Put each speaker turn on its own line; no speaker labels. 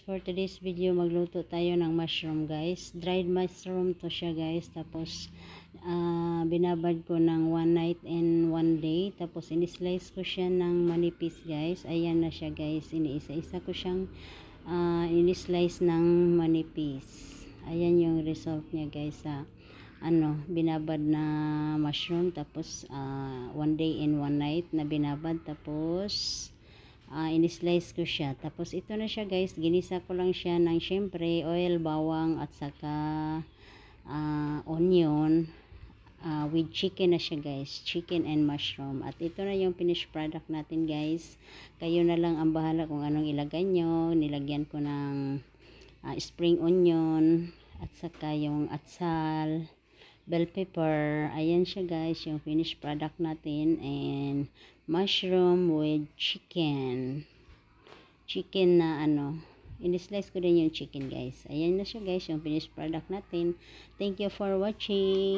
for today's video, magluto tayo ng mushroom guys. Dried mushroom to siya guys. Tapos, binabad ko ng 1 night and 1 day. Tapos, in-slice ko siya ng manipis guys. Ayan na siya guys. Iniisa-isa ko siyang in-slice ng manipis. Ayan yung result niya guys sa binabad na mushroom. Tapos, 1 day and 1 night na binabad. Tapos, in-slice ko siya. Tapos ito na siya guys, ginisa ko lang siya ng syempre oil, bawang at saka onion with chicken na siya guys, chicken and mushroom. At ito na yung finished product natin guys. Kayo na lang ang bahala kung anong ilagay nyo. Nilagyan ko ng spring onion at saka yung atsal, bell pepper. Ayan siya guys, yung finished product natin. And mushroom with chicken na in-slice ko din yung chicken guys. Ayan na siya guys, yung finished product natin. Thank you for watching.